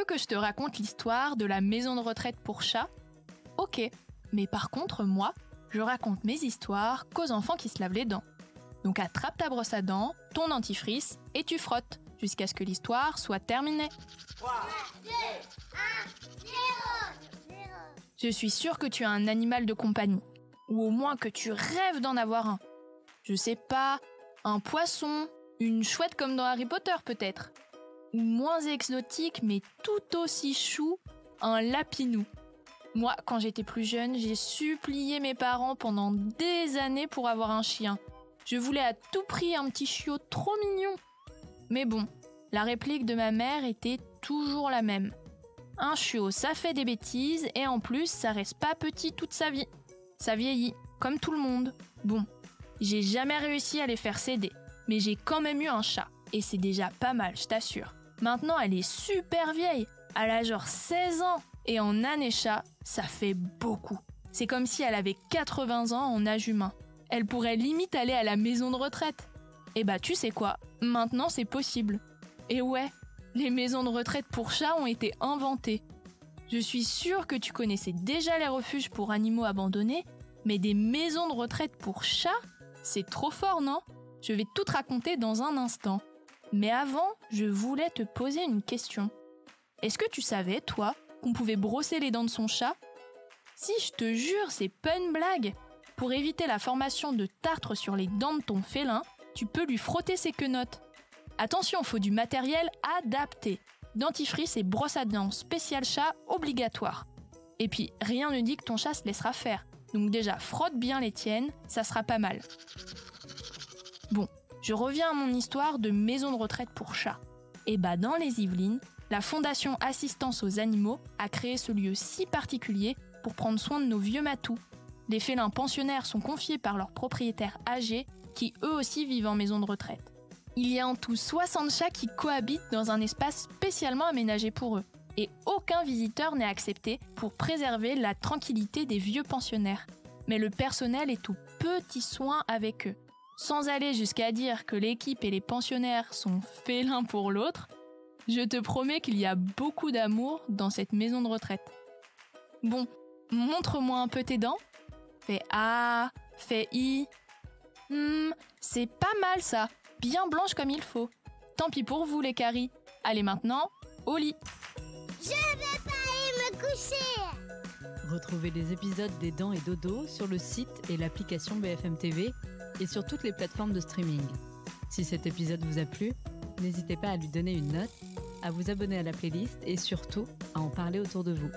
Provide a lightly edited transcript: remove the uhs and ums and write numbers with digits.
que je te raconte l'histoire de la maison de retraite pour chats ? Ok, mais par contre, moi, je raconte mes histoires qu'aux enfants qui se lavent les dents. Donc attrape ta brosse à dents, ton dentifrice et tu frottes jusqu'à ce que l'histoire soit terminée. 3, 2, 1, 0. Je suis sûre que tu as un animal de compagnie, ou au moins que tu rêves d'en avoir un. Je sais pas, un poisson, une chouette comme dans Harry Potter peut-être. Ou moins exotique mais tout aussi chou, un lapinou. Moi, quand j'étais plus jeune, j'ai supplié mes parents pendant des années pour avoir un chien. Je voulais à tout prix un petit chiot trop mignon. Mais bon, la réplique de ma mère était toujours la même. Un chiot, ça fait des bêtises et en plus, ça reste pas petit toute sa vie. Ça vieillit, comme tout le monde. Bon, j'ai jamais réussi à les faire céder, mais j'ai quand même eu un chat. Et c'est déjà pas mal, je t'assure. Maintenant, elle est super vieille. Elle a genre 16 ans. Et en année chat, ça fait beaucoup. C'est comme si elle avait 80 ans en âge humain. Elle pourrait limite aller à la maison de retraite. Et bah tu sais quoi, maintenant c'est possible. Et ouais, les maisons de retraite pour chats ont été inventées. Je suis sûre que tu connaissais déjà les refuges pour animaux abandonnés, mais des maisons de retraite pour chats, c'est trop fort, non ? Je vais tout te raconter dans un instant. Mais avant, je voulais te poser une question. Est-ce que tu savais, toi, qu'on pouvait brosser les dents de son chat ? Si, je te jure, c'est pas une blague. Pour éviter la formation de tartre sur les dents de ton félin, tu peux lui frotter ses quenottes. Attention, faut du matériel adapté. Dentifrice et brosse à dents spécial chat obligatoire. Et puis, rien ne dit que ton chat se laissera faire. Donc déjà, frotte bien les tiennes, ça sera pas mal. Bon, je reviens à mon histoire de maison de retraite pour chats. Et bah dans les Yvelines, la Fondation Assistance aux Animaux a créé ce lieu si particulier pour prendre soin de nos vieux matous. Les félins pensionnaires sont confiés par leurs propriétaires âgés qui eux aussi vivent en maison de retraite. Il y a en tout 60 chats qui cohabitent dans un espace spécialement aménagé pour eux. Et aucun visiteur n'est accepté pour préserver la tranquillité des vieux pensionnaires. Mais le personnel est aux petits soins avec eux. Sans aller jusqu'à dire que l'équipe et les pensionnaires sont faits l'un pour l'autre, je te promets qu'il y a beaucoup d'amour dans cette maison de retraite. Bon, montre-moi un peu tes dents. Fais A, fais I. C'est pas mal ça, bien blanche comme il faut. Tant pis pour vous les caries. Allez maintenant, au lit. Je vais pas aller me coucher. Retrouvez les épisodes des Dents et Dodo sur le site et l'application BFM TV et sur toutes les plateformes de streaming. Si cet épisode vous a plu, n'hésitez pas à lui donner une note, à vous abonner à la playlist et surtout à en parler autour de vous.